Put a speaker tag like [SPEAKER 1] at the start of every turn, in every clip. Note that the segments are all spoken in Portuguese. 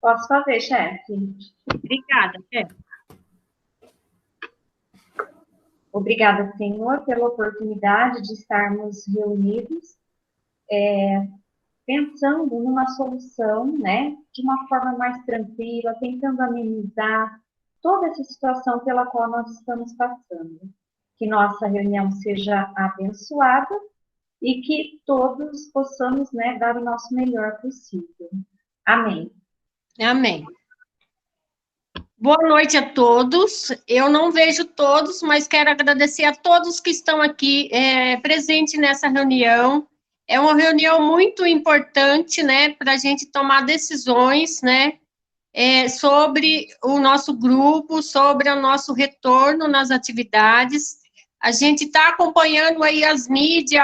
[SPEAKER 1] Posso fazer, chefe?
[SPEAKER 2] Obrigada, chefe.
[SPEAKER 1] Obrigada, Senhor, pela oportunidade de estarmos reunidos, pensando numa solução, né, de uma forma mais tranquila, tentando amenizar toda essa situação pela qual nós estamos passando. Que nossa reunião seja abençoada e que todos possamos, né, dar o nosso melhor possível. Amém.
[SPEAKER 2] Amém. Boa noite a todos. Eu não vejo todos, mas quero agradecer a todos que estão aqui presentes nessa reunião. É uma reunião muito importante, né, para a gente tomar decisões, né, sobre o nosso grupo, sobre o nosso retorno nas atividades. A gente está acompanhando aí as mídias,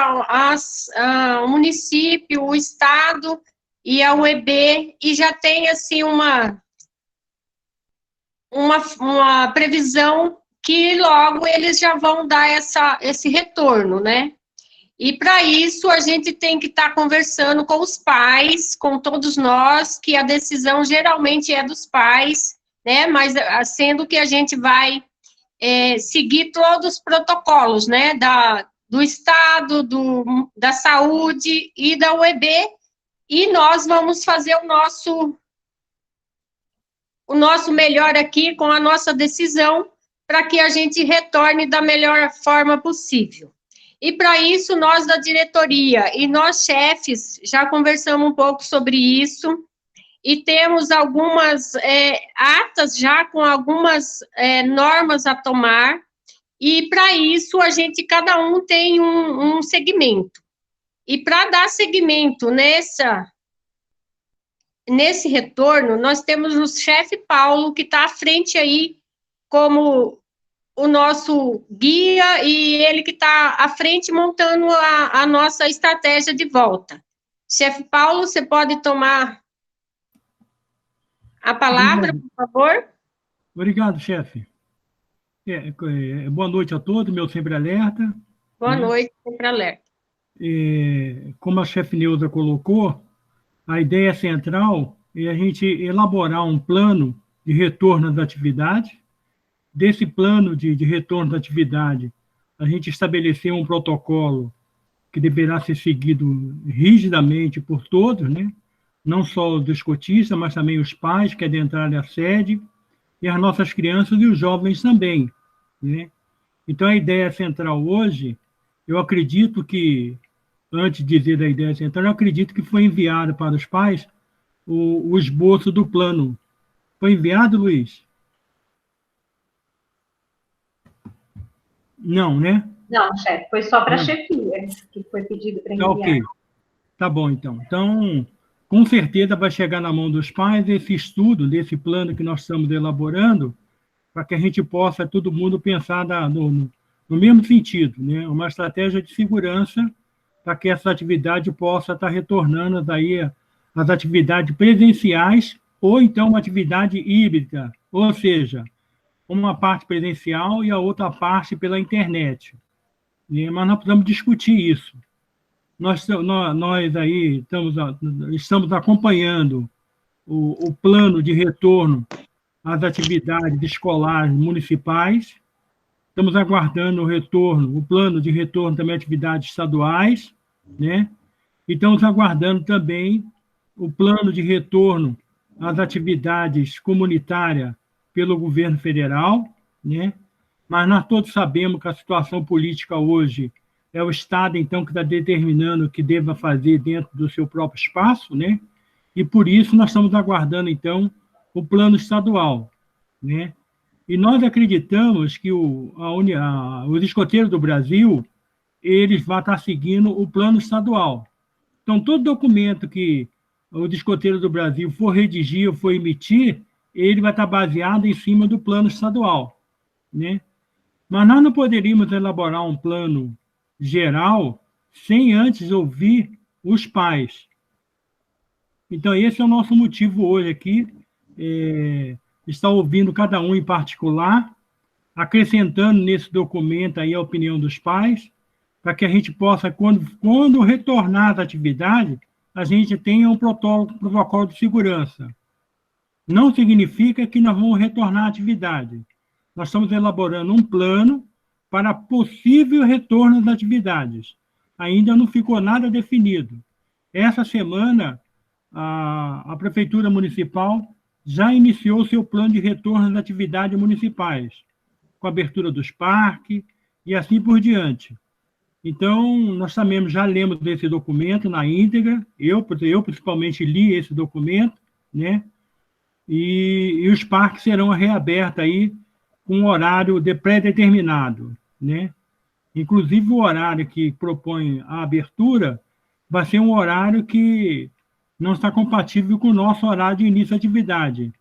[SPEAKER 2] o município, o estado e a UEB, e já tem, assim, uma previsão que logo eles já vão dar esse retorno, né? E para isso a gente tem que estar conversando com os pais, com todos nós, que a decisão geralmente é dos pais, né? Mas sendo que a gente vai seguir todos os protocolos, né? Do Estado, da saúde e da UEB, e nós vamos fazer o nosso melhor aqui com a nossa decisão para que a gente retorne da melhor forma possível. E para isso, nós da diretoria e nós chefes já conversamos um pouco sobre isso e temos algumas atas já com algumas normas a tomar, e para isso cada um tem um segmento. E para dar seguimento nesse retorno, nós temos o chefe Paulo, que está à frente aí como o nosso guia, e ele que está à frente montando a nossa estratégia de volta. Chefe Paulo, você pode tomar a palavra, por favor?
[SPEAKER 3] Obrigado, chefe. Boa noite a todos, meu Sempre Alerta.
[SPEAKER 2] Boa noite, Sempre Alerta.
[SPEAKER 3] Como a chefe Neuza colocou, a ideia central é a gente elaborar um plano de retorno da atividade. Desse plano de retorno da atividade, a gente estabelecer um protocolo que deverá ser seguido rigidamente por todos, né? Não só os cotistas, mas também os pais que adentrarem a sede, e as nossas crianças e os jovens também, né? Então, a ideia central hoje, eu acredito que, antes de dizer da ideia central, eu acredito que foi enviado para os pais o esboço do plano. Foi enviado, Luiz? Não, né?
[SPEAKER 1] Não, chefe, foi só para a chefia que foi pedido para enviar.
[SPEAKER 3] Ok, tá bom, então. Então, com certeza vai chegar na mão dos pais esse estudo desse plano que nós estamos elaborando, para que a gente possa, todo mundo, pensar no mesmo sentido, né? Uma estratégia de segurança para que essa atividade possa estar retornando daí às atividades presenciais, ou então uma atividade híbrida, ou seja, uma parte presencial e a outra parte pela internet. Mas nós precisamos discutir isso. Nós aí estamos acompanhando o plano de retorno às atividades escolares municipais, estamos aguardando o plano de retorno também a atividades estaduais, né? E estamos aguardando também o plano de retorno às atividades comunitárias pelo governo federal, né? Mas nós todos sabemos que a situação política hoje é o Estado, então, que está determinando o que deva fazer dentro do seu próprio espaço, né? E, por isso, nós estamos aguardando, então, o plano estadual, né? E nós acreditamos que os escoteiros do Brasil, eles vão estar seguindo o plano estadual. Então, todo documento que os escoteiros do Brasil for redigir ou for emitir, ele vai estar baseado em cima do plano estadual, né? Mas nós não poderíamos elaborar um plano geral sem antes ouvir os pais. Então, esse é o nosso motivo hoje aqui, estar ouvindo cada um em particular, acrescentando nesse documento aí a opinião dos pais, para que a gente possa, quando retornar às atividades, a gente tenha um protocolo de segurança. não significa que nós vamos retornar à atividade. Nós estamos elaborando um plano para possível retorno das atividades. Ainda não ficou nada definido. Essa semana, a Prefeitura Municipal já iniciou seu plano de retorno das atividades municipais, com a abertura dos parques e assim por diante. Então, nós também já lemos esse documento na íntegra, eu principalmente li esse documento, né? E os parques serão reabertos aí com um horário pré-determinado, né? Inclusive, o horário que propõe a abertura vai ser um horário que não está compatível com o nosso horário de início de atividade.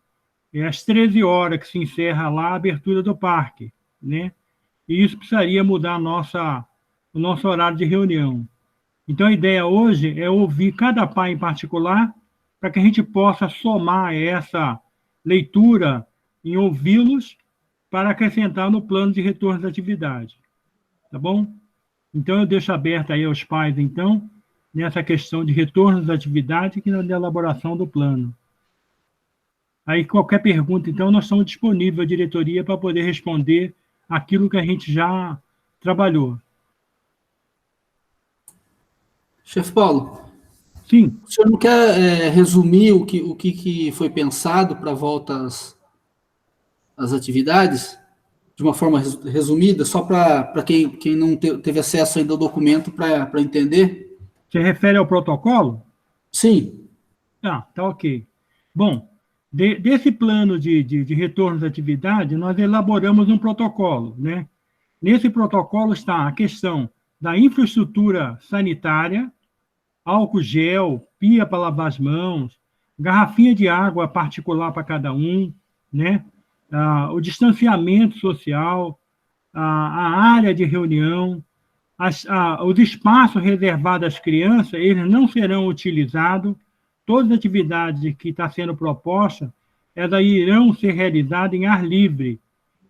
[SPEAKER 3] É às 13 horas que se encerra lá a abertura do parque, né? E isso precisaria mudar o nosso horário de reunião. Então, a ideia hoje é ouvir cada pai em particular, para que a gente possa somar essa leitura em ouvi-los para acrescentar no plano de retorno da atividade. Tá bom? Então, eu deixo aberto aí aos pais, então, nessa questão de retorno da atividade e na elaboração do plano. Aí, qualquer pergunta, então, nós estamos disponíveis à diretoria para poder responder aquilo que a gente já trabalhou.
[SPEAKER 4] Chefe Paulo,
[SPEAKER 3] Sim.
[SPEAKER 4] o senhor não quer resumir o que foi pensado para a volta às atividades? De uma forma resumida, só para quem não teve acesso ainda ao documento para entender?
[SPEAKER 3] Você refere ao protocolo?
[SPEAKER 4] Sim.
[SPEAKER 3] Tá ok. Bom, desse plano de retorno da atividade, nós elaboramos um protocolo, né? Nesse protocolo está a questão da infraestrutura sanitária, álcool gel, pia para lavar as mãos, garrafinha de água particular para cada um, né? O distanciamento social, a área de reunião, os espaços reservados às crianças, eles não serão utilizados. Todas as atividades que estão sendo propostas, elas irão ser realizadas em ar livre.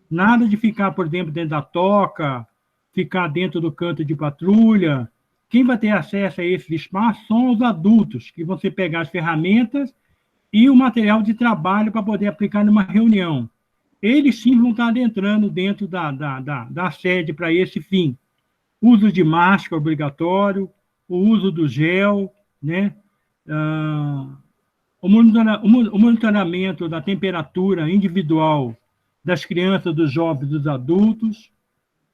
[SPEAKER 3] Nada de ficar, por exemplo, dentro da toca, ficar dentro do canto de patrulha. Quem vai ter acesso a esse espaço são os adultos, que vão pegar as ferramentas e o material de trabalho para poder aplicar numa reunião. Eles sim vão estar adentrando dentro da sede para esse fim. Uso de máscara obrigatório, o uso do gel, né? O monitoramento da temperatura individual das crianças, dos jovens, dos adultos.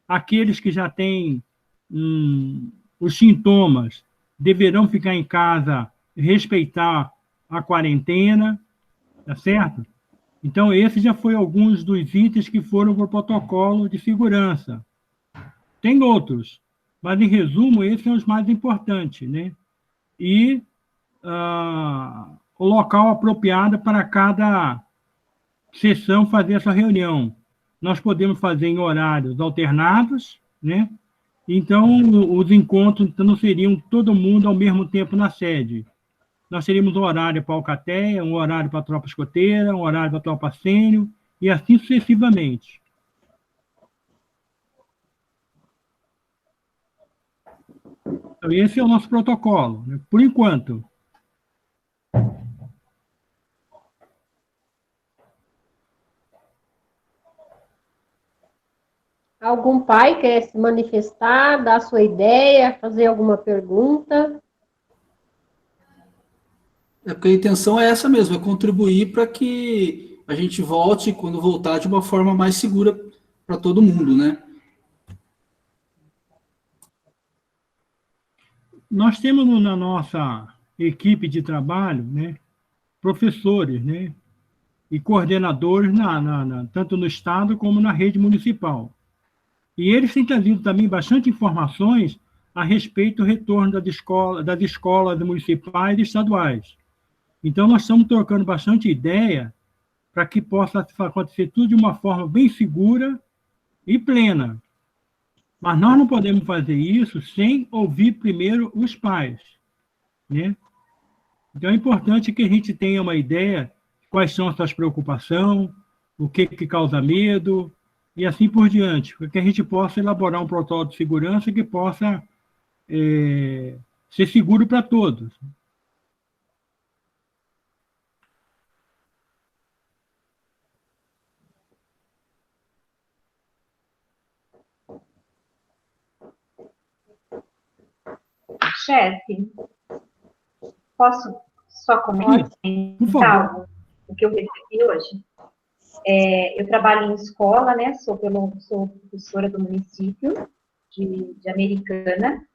[SPEAKER 3] Aqueles que já têm os sintomas deverão ficar em casa e respeitar a quarentena, tá certo? Então, esse já foi alguns dos itens que foram para o protocolo de segurança. Tem outros, mas, em resumo, esses são os mais importantes, né? E o local apropriado para cada sessão fazer essa reunião. Nós podemos fazer em horários alternados, né? Então, os encontros não seriam todo mundo ao mesmo tempo na sede. Nós teríamos um horário para a Alcateia, um horário para a tropa escoteira, um horário para a tropa sênior, e assim sucessivamente. Então, esse é o nosso protocolo, né? Por enquanto.
[SPEAKER 2] Algum pai quer se manifestar, dar sua ideia, fazer alguma pergunta?
[SPEAKER 4] É porque a intenção é essa mesmo, é contribuir para que a gente volte, quando voltar, de uma forma mais segura para todo mundo, né?
[SPEAKER 3] Nós temos na nossa equipe de trabalho, né, professores, né, e coordenadores tanto no Estado como na rede municipal. E eles têm trazido também bastante informações a respeito do retorno das escolas municipais e estaduais. Então, nós estamos trocando bastante ideia para que possa acontecer tudo de uma forma bem segura e plena. Mas nós não podemos fazer isso sem ouvir primeiro os pais, né? Então, é importante que a gente tenha uma ideia de quais são as suas preocupações, o que causa medo, e assim por diante, para que a gente possa elaborar um protocolo de segurança que possa ser seguro para todos.
[SPEAKER 1] Chefe, posso só comentar algo o que eu recebi hoje? Eu trabalho em escola, né? Sou professora do município de Americana,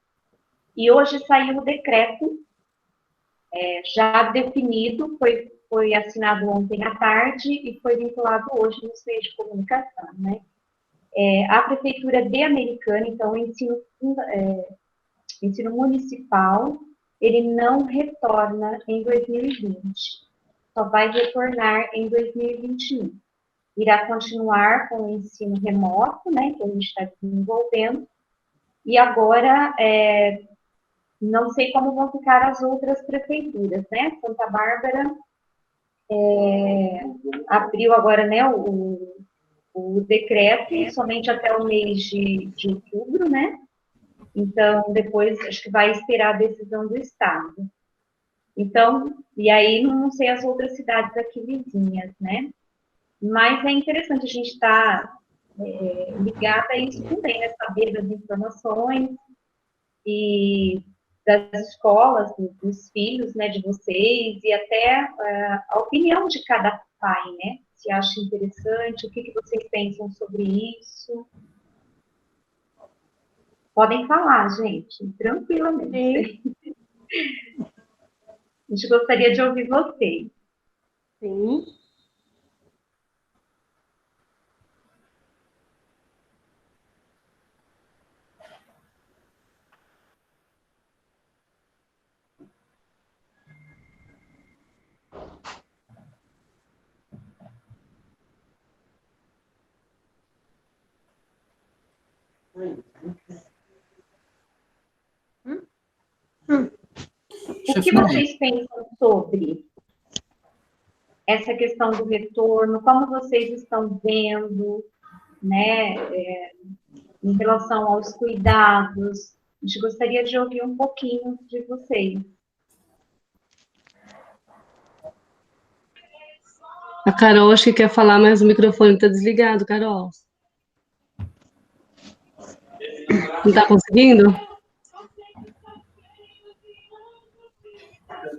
[SPEAKER 1] e hoje saiu o decreto já definido, foi assinado ontem à tarde e foi vinculado hoje nos meios de comunicação, né? A Prefeitura de Americana, então, o ensino municipal, ele não retorna em 2020, só vai retornar em 2021. Irá continuar com o ensino remoto, né, que a gente está desenvolvendo, e agora, não sei como vão ficar as outras prefeituras, né, Santa Bárbara abriu agora, né, o decreto somente até o mês de outubro, né, então depois acho que vai esperar a decisão do Estado. Então, e aí não sei as outras cidades aqui vizinhas, né, mas é interessante a gente estar ligada a isso também, né, saber das informações e das escolas, dos filhos, né, de vocês, e até a opinião de cada pai, né, se acha interessante, o que vocês pensam sobre isso. Podem falar, gente, tranquilamente. A gente gostaria de ouvir vocês.
[SPEAKER 2] Sim.
[SPEAKER 1] O que vocês pensam sobre essa questão do retorno? Como vocês estão vendo, né, em relação aos cuidados? A gente gostaria de ouvir um pouquinho de vocês.
[SPEAKER 5] A Carol acho que quer falar, mas o microfone está desligado, Carol. Não está conseguindo?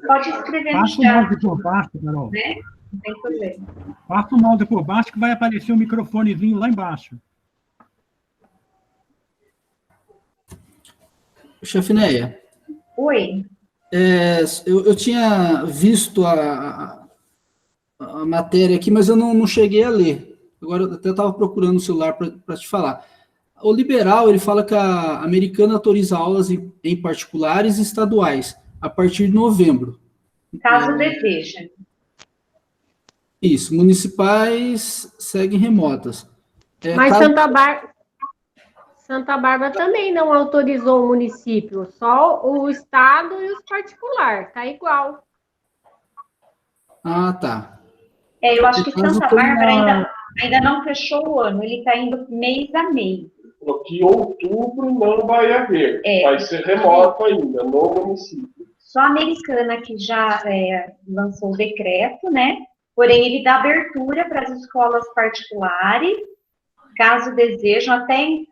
[SPEAKER 1] Pode escrever no
[SPEAKER 3] Passa o
[SPEAKER 1] chat.
[SPEAKER 3] mouse por baixo, Carol.
[SPEAKER 1] Né? Não tem problema.
[SPEAKER 3] Passa o mouse por baixo que vai aparecer o microfonezinho lá embaixo.
[SPEAKER 4] Chefineia.
[SPEAKER 1] Oi.
[SPEAKER 4] Eu tinha visto a matéria aqui, mas eu não cheguei a ler. Agora eu até estava procurando o celular para te falar. O liberal, ele fala que a Americana autoriza aulas em particulares e estaduais a partir de novembro.
[SPEAKER 1] Caso deseja.
[SPEAKER 4] Isso, municipais seguem remotas.
[SPEAKER 2] Mas Santa Bárbara também não autorizou o município, só o estado e os particulares, tá igual.
[SPEAKER 4] Ah, tá.
[SPEAKER 1] Eu acho que Santa Bárbara ainda não fechou o ano, ele está indo mês a mês.
[SPEAKER 6] Que outubro não vai haver, vai ser remoto ainda, no município.
[SPEAKER 1] Só a Americana que já lançou o decreto, né? Porém, ele dá abertura para as escolas particulares, caso desejam até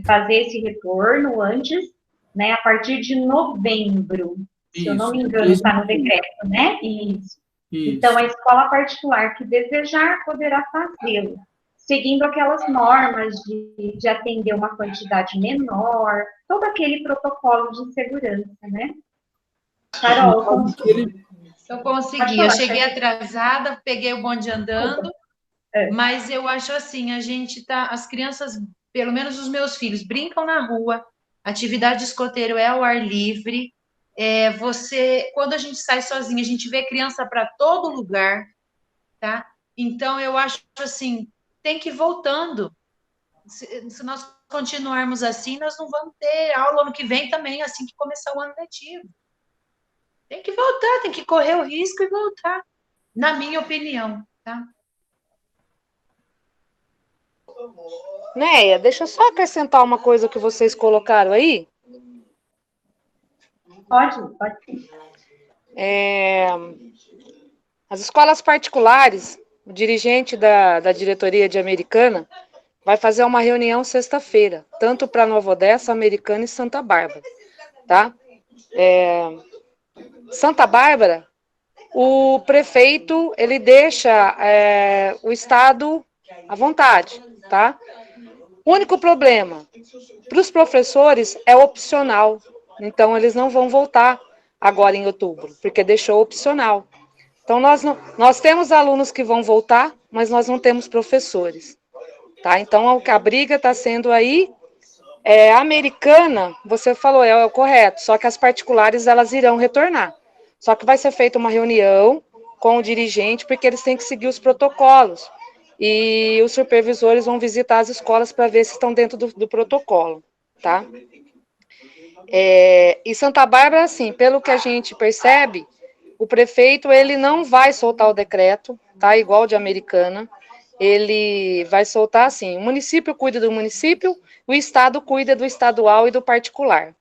[SPEAKER 1] fazer esse retorno antes, né? A partir de novembro, se eu não me engano, está no decreto, né? Isso. Então, a escola particular que desejar poderá fazê-lo, seguindo aquelas normas de atender uma quantidade menor, todo aquele protocolo de segurança, né? Carol,
[SPEAKER 7] eu consegui, eu cheguei atrasada, peguei o bonde andando, mas eu acho assim, as crianças, pelo menos os meus filhos, brincam na rua, atividade de escoteiro é ao ar livre, quando a gente sai sozinha, a gente vê criança para todo lugar, tá? Então, eu acho assim, tem que ir voltando. Se nós continuarmos assim, nós não vamos ter aula ano que vem também, assim que começar o ano letivo. Tem que voltar, tem que correr o risco e voltar, na minha opinião, tá?
[SPEAKER 8] Neia, deixa eu só acrescentar uma coisa que vocês colocaram aí.
[SPEAKER 1] Pode.
[SPEAKER 8] As escolas particulares, o dirigente da diretoria de Americana vai fazer uma reunião sexta-feira, tanto para Nova Odessa, Americana e Santa Bárbara, tá? Santa Bárbara, o prefeito, ele deixa o Estado à vontade, tá? O único problema, para os professores, é opcional. Então, eles não vão voltar agora em outubro, porque deixou opcional. Então, nós temos alunos que vão voltar, mas nós não temos professores, tá? Então, a briga está sendo aí, americana, você falou, é o correto, só que as particulares, elas irão retornar. Só que vai ser feita uma reunião com o dirigente, porque eles têm que seguir os protocolos. E os supervisores vão visitar as escolas para ver se estão dentro do protocolo, tá? E Santa Bárbara, assim, pelo que a gente percebe, o prefeito, ele não vai soltar o decreto, tá? Igual de Americana. Ele vai soltar assim, o município cuida do município, o estado cuida do estadual e do particular.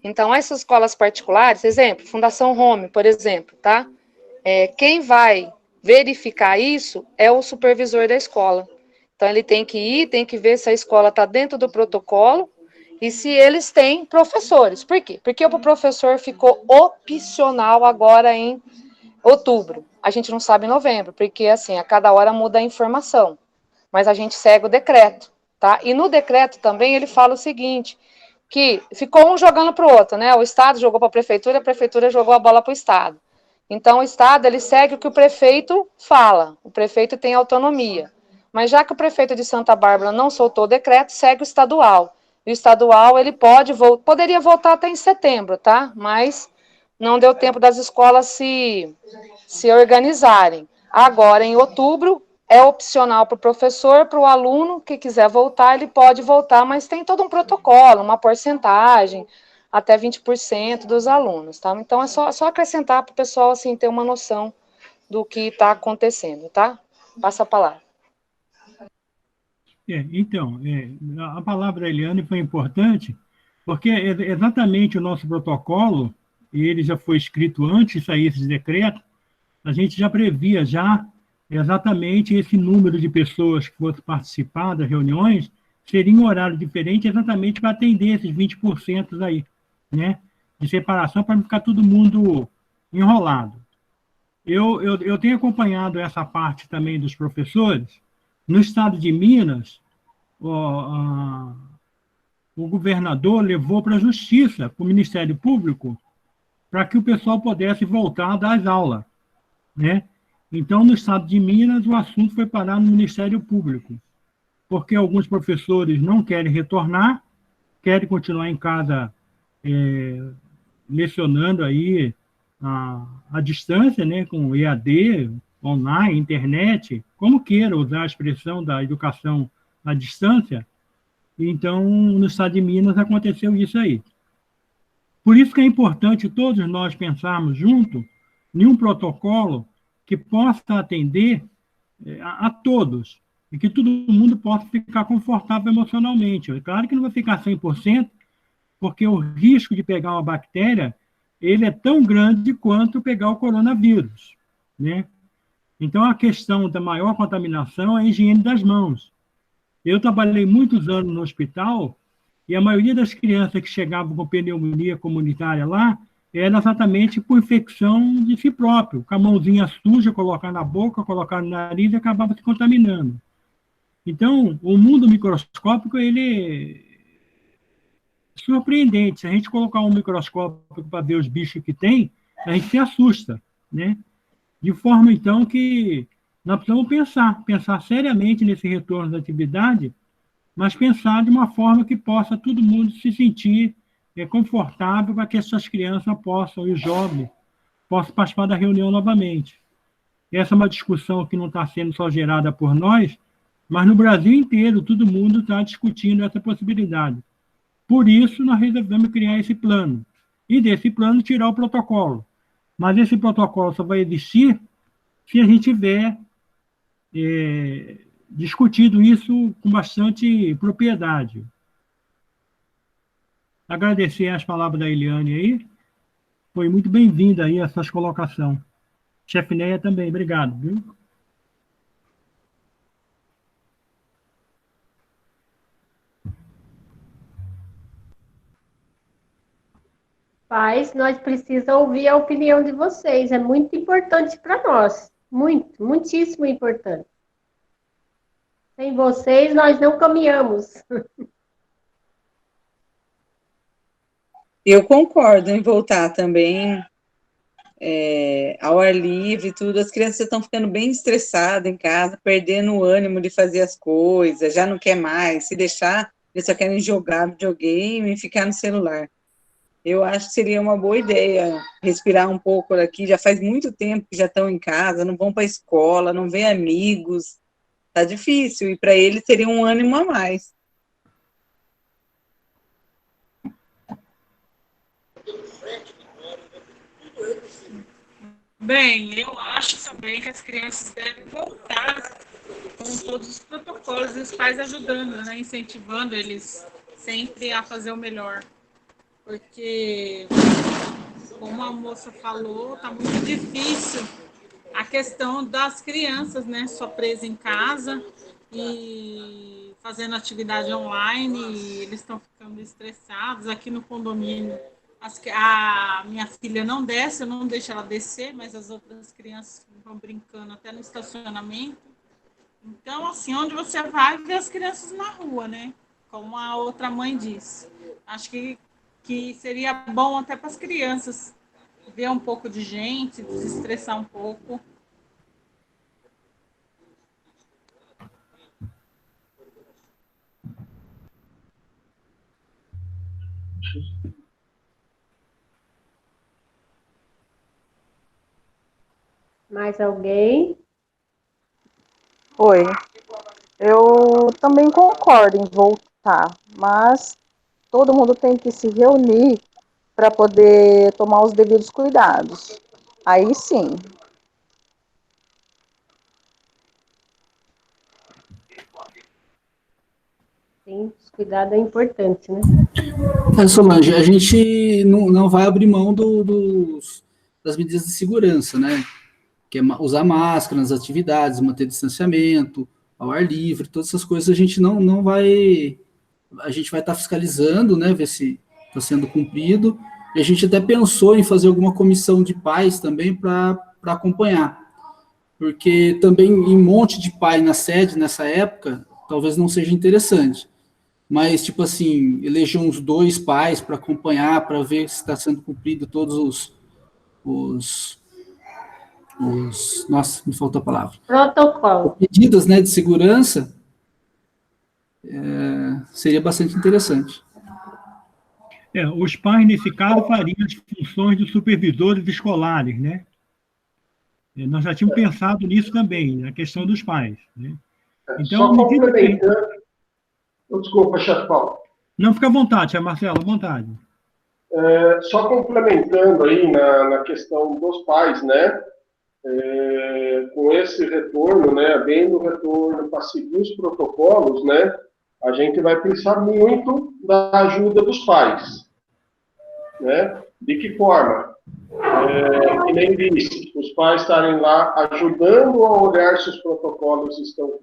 [SPEAKER 8] Então, essas escolas particulares, exemplo, Fundação Home, por exemplo, tá? Quem vai verificar isso é o supervisor da escola. Então, ele tem que ir, tem que ver se a escola está dentro do protocolo e se eles têm professores. Por quê? Porque o professor ficou opcional agora em outubro. A gente não sabe em novembro, porque, assim, a cada hora muda a informação. Mas a gente segue o decreto, tá? E no decreto também ele fala o seguinte, que ficou um jogando para o outro, né? O Estado jogou para a prefeitura jogou a bola para o Estado. Então, o Estado, ele segue o que o prefeito fala, o prefeito tem autonomia. Mas já que o prefeito de Santa Bárbara não soltou o decreto, segue o estadual. E o estadual, ele poderia voltar até em setembro, tá? Mas não deu tempo das escolas se organizarem. Agora, em outubro, é opcional para o professor, para o aluno que quiser voltar, ele pode voltar, mas tem todo um protocolo, uma porcentagem, até 20% dos alunos, tá? Então, é só acrescentar para o pessoal, assim, ter uma noção do que está acontecendo, tá? Passa a palavra.
[SPEAKER 3] Então, a palavra da Eliane foi importante, porque exatamente o nosso protocolo, e ele já foi escrito antes de sair esse decreto, a gente já previa já exatamente esse número de pessoas que fossem participar das reuniões, seria um horário diferente exatamente para atender esses 20% aí, né? De separação, para não ficar todo mundo enrolado. Eu tenho acompanhado essa parte também dos professores. No estado de Minas, o governador levou para a Justiça, para o Ministério Público, para que o pessoal pudesse voltar das aulas, né? Então, no estado de Minas, o assunto foi parar no Ministério Público, porque alguns professores não querem retornar, querem continuar em casa lecionando aí a distância, né, com EAD, online, internet, como queira usar a expressão da educação à distância. Então, no estado de Minas aconteceu isso aí. Por isso que é importante todos nós pensarmos junto em um protocolo que possa atender a todos e que todo mundo possa ficar confortável emocionalmente. É claro que não vai ficar 100%, porque o risco de pegar uma bactéria ele é tão grande quanto pegar o coronavírus, né? Então, a questão da maior contaminação é a higiene das mãos. Eu trabalhei muitos anos no hospital e a maioria das crianças que chegavam com pneumonia comunitária lá era exatamente por infecção de si próprio, com a mãozinha suja, colocar na boca, colocar no nariz e acabava se contaminando. Então, o mundo microscópico, ele é surpreendente. Se a gente colocar um microscópio para ver os bichos que tem, a gente se assusta, né? De forma, então, que nós precisamos pensar seriamente nesse retorno da atividade, mas pensar de uma forma que possa todo mundo se sentir confortável para que essas crianças possam, e os jovens, possam participar da reunião novamente. Essa é uma discussão que não está sendo só gerada por nós, mas no Brasil inteiro todo mundo está discutindo essa possibilidade. Por isso, nós resolvemos criar esse plano. E desse plano, tirar o protocolo. Mas esse protocolo só vai existir se a gente tiver discutido isso com bastante propriedade. Agradecer as palavras da Eliane aí. Foi muito bem-vinda aí essas colocações. Chefe Neia também, obrigado, viu?
[SPEAKER 9] pais, nós precisamos ouvir a opinião de vocês. É muito importante para nós. Muito, muitíssimo importante. Sem vocês, nós não caminhamos.
[SPEAKER 10] Eu concordo em voltar também ao ar livre e tudo. As crianças estão ficando bem estressadas em casa, perdendo o ânimo de fazer as coisas, já não quer mais. Se deixar, eles só querem jogar videogame e ficar no celular. Eu acho que seria uma boa ideia respirar um pouco aqui. Já faz muito tempo que já estão em casa, não vão para a escola, não vêem amigos. Tá difícil, e para eles seria um ânimo a mais.
[SPEAKER 11] Bem, eu acho também que as crianças devem voltar com todos os protocolos, e os pais ajudando, né, incentivando eles sempre a fazer o melhor. Porque, como a moça falou, está muito difícil a questão das crianças, né, só presas em casa e fazendo atividade online, e eles estão ficando estressados. Aqui no condomínio, a minha filha não desce, eu não deixo ela descer, mas as outras crianças vão brincando até no estacionamento. Então, assim, onde você vai ver as crianças na rua, né? Como a outra mãe disse. Acho que seria bom até para as crianças ver um pouco de gente, desestressar um pouco.
[SPEAKER 9] Mais alguém?
[SPEAKER 12] Oi. Eu também concordo em voltar, mas todo mundo tem que se reunir para poder tomar os devidos cuidados. Aí sim.
[SPEAKER 9] Sim, os cuidados é importante, né?
[SPEAKER 4] Solange, a gente não vai abrir mão das medidas de segurança, né? Que é usar máscara nas atividades, manter distanciamento, ao ar livre, todas essas coisas a gente não vai... A gente vai estar fiscalizando, né? Ver se está sendo cumprido. E a gente até pensou em fazer alguma comissão de pais também para acompanhar. Porque também em um monte de pai na sede nessa época, talvez não seja interessante. Mas, tipo assim, eleger uns 2 pais para acompanhar, para ver se está sendo cumprido todos nossa, me faltou a palavra.
[SPEAKER 9] Protocolo.
[SPEAKER 4] Medidas, né, de segurança, seria bastante interessante.
[SPEAKER 3] Os pais, nesse caso, fariam as funções dos supervisores escolares, né? Nós já tínhamos pensado nisso também, na questão dos pais, né? Então,
[SPEAKER 6] só complementando... Desculpa, chefe Paulo.
[SPEAKER 3] Não, fica à vontade, Marcelo, à vontade.
[SPEAKER 6] Só complementando aí na questão dos pais, né? Com esse retorno, né? Havendo retorno para seguir os protocolos, né? A gente vai precisar muito da ajuda dos pais, né? De que forma? Que nem disse, os pais estarem lá ajudando a olhar se os protocolos estão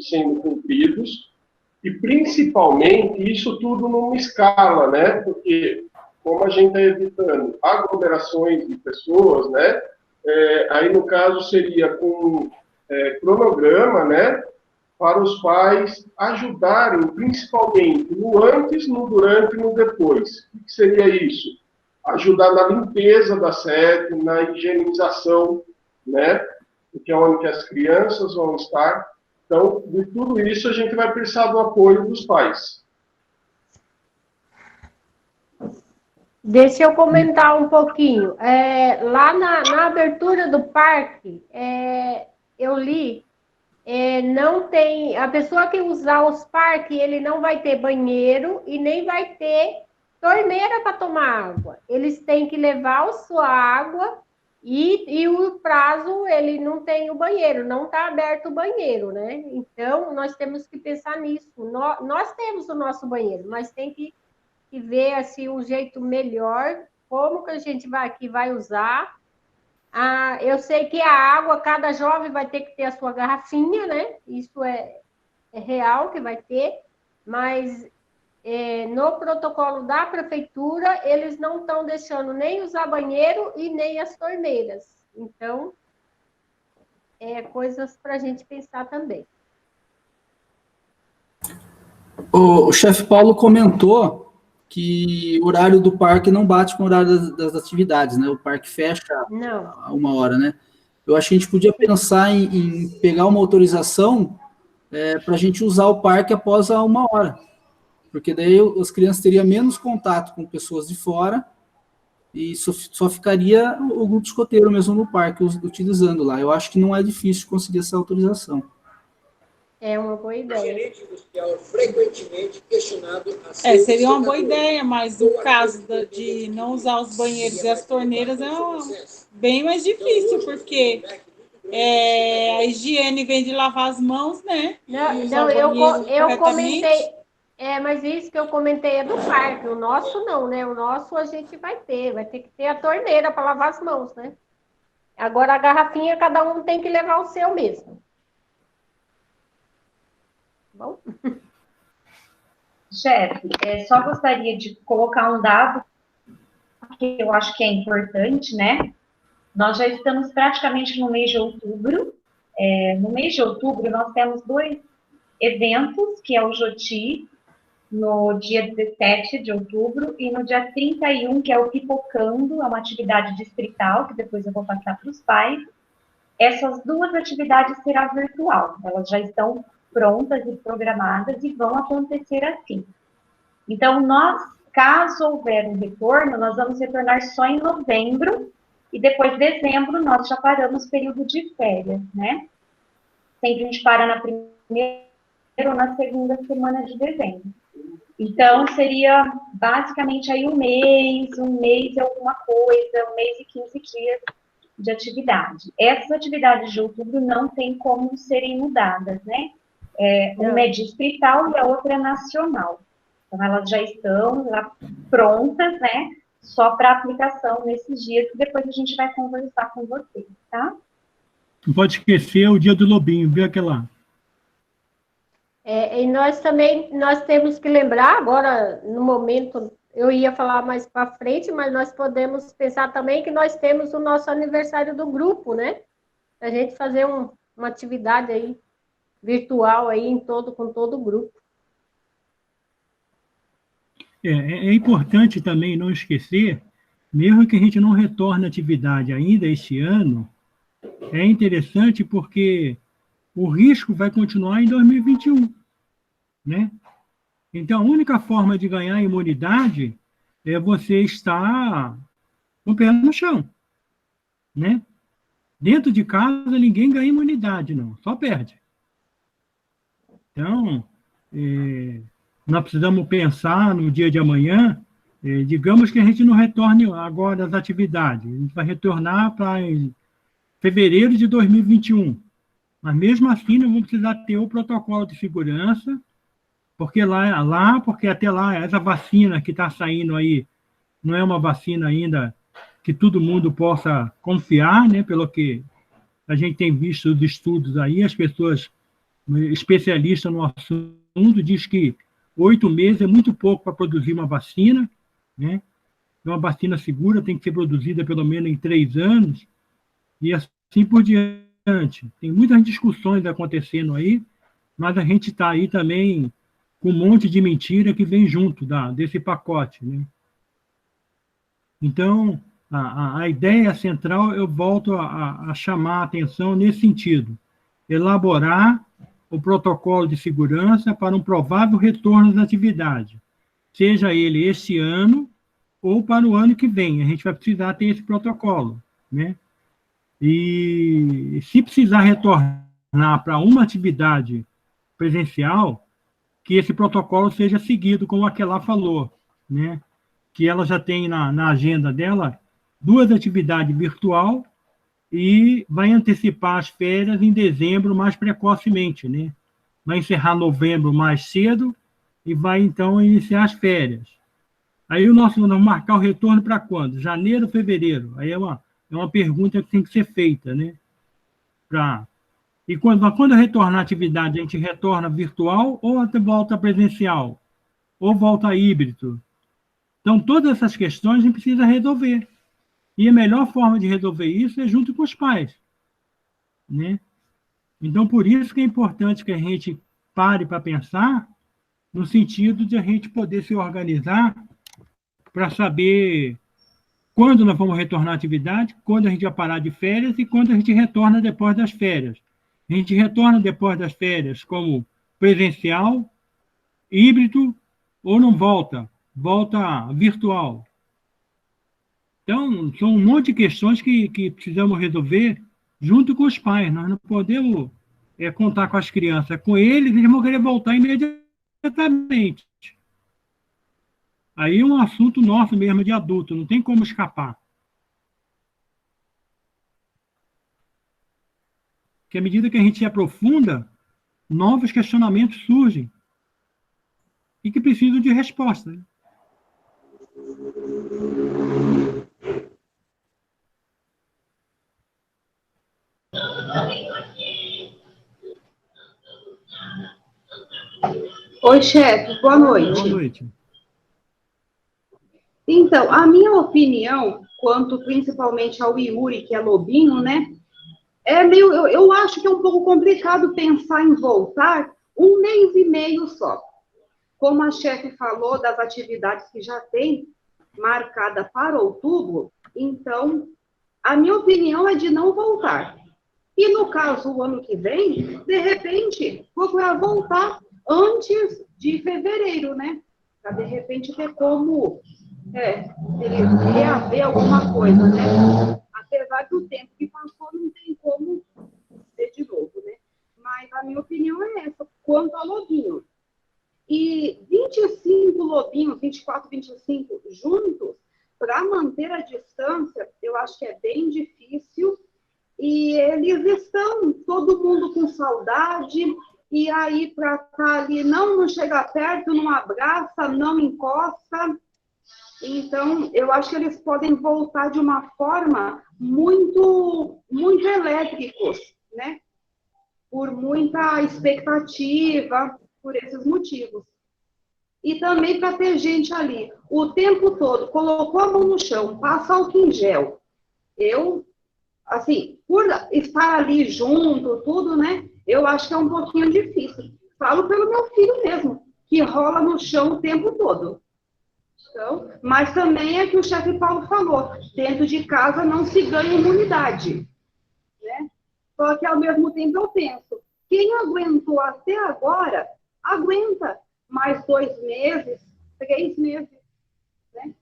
[SPEAKER 6] sendo cumpridos, e principalmente isso tudo numa escala, né? Porque como a gente está evitando aglomerações de pessoas, né? Aí no caso seria com cronograma, né? Para os pais ajudarem, principalmente no antes, no durante e no depois. O que seria isso? Ajudar na limpeza da sede, na higienização, né? Que é onde as crianças vão estar. Então, de tudo isso, a gente vai precisar do apoio dos pais.
[SPEAKER 9] Deixa eu comentar um pouquinho. Lá na abertura do parque, eu li, não tem... A pessoa que usar os parques, ele não vai ter banheiro e nem vai ter torneira para tomar água. Eles têm que levar a sua água e o prazo, ele não tem o banheiro, não está aberto o banheiro, né? Então, nós temos que pensar nisso. Nós temos o nosso banheiro, mas tem que ver assim, um jeito melhor, como que a gente vai usar. Eu sei que a água, cada jovem vai ter que ter a sua garrafinha, né? Isso é real que vai ter, mas no protocolo da prefeitura, eles não estão deixando nem usar banheiro e nem as torneiras. Então, coisas para a gente pensar também.
[SPEAKER 4] O chefe Paulo comentou que o horário do parque não bate com o horário das atividades, né? O parque fecha a 1h, né? Eu acho que a gente podia pensar em pegar uma autorização para a gente usar o parque após a 1h, porque daí as crianças teriam menos contato com pessoas de fora e só ficaria o grupo escoteiro mesmo no parque, utilizando lá. Eu acho que não é difícil conseguir essa autorização.
[SPEAKER 9] É uma boa ideia.
[SPEAKER 11] Seria uma boa ideia, mas o caso de não usar os banheiros e as torneiras é bem mais difícil, porque a higiene vem de lavar as mãos, né?
[SPEAKER 9] Não, eu comentei, mas isso que eu comentei é do parque, o nosso não, né? O nosso a gente vai ter que ter a torneira para lavar as mãos, né? Agora a garrafinha, cada um tem que levar o seu mesmo. Bom?
[SPEAKER 1] Chefe, só gostaria de colocar um dado que eu acho que é importante, né? Nós já estamos praticamente no mês de outubro. No mês de outubro, nós temos 2 eventos, que é o Joti, no dia 17 de outubro, e no dia 31, que é o Pipocando, é uma atividade distrital, que depois eu vou passar para os pais. Essas 2 atividades serão virtual, elas já estão prontas e programadas e vão acontecer assim. Então, nós, caso houver um retorno, nós vamos retornar só em novembro, e depois, dezembro, nós já paramos o período de férias, né? Sempre a gente para na primeira ou na segunda semana de dezembro. Então, seria basicamente aí um mês e alguma coisa, 1 mês e 15 dias de atividade. Essas atividades de outubro não tem como serem mudadas, né? Uma é distrital e a outra é nacional. Então, elas já estão lá prontas, né? Só para aplicação nesses dias, que depois a gente vai conversar com vocês, tá?
[SPEAKER 3] Não pode esquecer o dia do lobinho, viu aquela?
[SPEAKER 9] E nós temos que lembrar, agora, no momento, eu ia falar mais para frente, mas nós podemos pensar também que nós temos o nosso aniversário do grupo, né? A gente fazer uma atividade aí, virtual aí com todo o grupo.
[SPEAKER 3] É importante também não esquecer, mesmo que a gente não retorne à atividade ainda este ano, é interessante porque o risco vai continuar em 2021, né? Então, a única forma de ganhar imunidade é você estar com o pé no chão, né? Dentro de casa, ninguém ganha imunidade, não, só perde. Então, nós precisamos pensar no dia de amanhã, digamos que a gente não retorne agora às atividades, a gente vai retornar para fevereiro de 2021. Mas mesmo assim, nós vamos precisar ter o protocolo de segurança, porque porque até lá, essa vacina que está saindo aí, não é uma vacina ainda que todo mundo possa confiar, né? Pelo que a gente tem visto os estudos aí, as pessoas especialistas no assunto diz que 8 meses é muito pouco para produzir uma vacina, né? Uma vacina segura tem que ser produzida pelo menos em 3 anos, e assim por diante. Tem muitas discussões acontecendo aí, mas a gente está aí também com um monte de mentira que vem junto desse pacote, né? Então, a ideia central, eu volto a chamar a atenção nesse sentido. Elaborar o protocolo de segurança para um provável retorno às atividades, seja ele este ano ou para o ano que vem. A gente vai precisar ter esse protocolo, né? E se precisar retornar para uma atividade presencial, que esse protocolo seja seguido, como aquela falou, né? Que ela já tem na agenda dela 2 atividades virtual e vai antecipar as férias em dezembro mais precocemente, né? Vai encerrar novembro mais cedo e vai, então, iniciar as férias. Aí nós vamos marcar o retorno para quando? Janeiro, fevereiro? Aí é uma pergunta que tem que ser feita, né? E quando retornar a atividade, a gente retorna virtual ou até volta presencial? ou volta híbrido? Então, todas essas questões a gente precisa resolver. E a melhor forma de resolver isso é junto com os pais, né? Então, por isso que é importante que a gente pare para pensar no sentido de a gente poder se organizar para saber quando nós vamos retornar à atividade, quando a gente vai parar de férias e quando a gente retorna depois das férias. A gente retorna depois das férias como presencial, híbrido, ou não volta, volta virtual. Então, são um monte de questões que precisamos resolver junto com os pais. Nós não podemos contar com as crianças. Com eles vão querer voltar imediatamente. Aí é um assunto nosso mesmo, de adulto, não tem como escapar. Porque à medida que a gente se aprofunda, novos questionamentos surgem e que precisam de resposta.
[SPEAKER 13] Oi, chefe, boa noite.
[SPEAKER 3] Boa noite.
[SPEAKER 13] Então, a minha opinião, quanto principalmente ao Yuri, que é lobinho, né? Eu acho que é um pouco complicado pensar em voltar 1 mês e meio só. Como a chefe falou das atividades que já tem marcada para outubro, então, a minha opinião é de não voltar. E no caso, o ano que vem, de repente, vou voltar antes de fevereiro, né? Para, de repente, ter como reaver alguma coisa, né? Apesar do tempo que passou, não tem como ser de novo, né? Mas a minha opinião é essa, quanto ao lobinho. E 25 lobinhos, 24, 25 juntos, para manter a distância, eu acho que é bem difícil. E eles estão, todo mundo com saudade, e aí para estar ali, não chega perto, não abraça, não encosta. Então, eu acho que eles podem voltar de uma forma muito elétricos, né? Por muita expectativa, por esses motivos. E também para ter gente ali, o tempo todo, colocou a mão no chão, passa álcool em gel. Eu, assim, por estar ali junto, tudo, né? Eu acho que é um pouquinho difícil. Falo pelo meu filho mesmo, que rola no chão o tempo todo. Então, mas também é que o chefe Paulo falou, dentro de casa não se ganha imunidade, né? Só que ao mesmo tempo eu penso, quem aguentou até agora, aguenta mais 2 meses, 3 meses, né?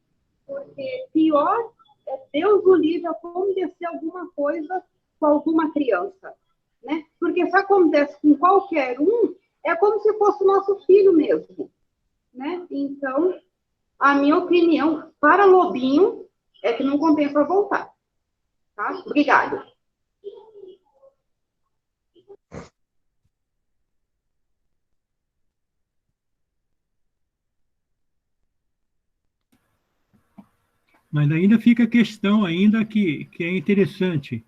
[SPEAKER 13] Porque pior é Deus o livre acontecer alguma coisa com alguma criança, né? Porque se acontece com qualquer um, é como se fosse o nosso filho mesmo, né? Então, a minha opinião para lobinho é que não compensa voltar, tá? Obrigada.
[SPEAKER 3] Mas ainda fica a questão ainda que é interessante.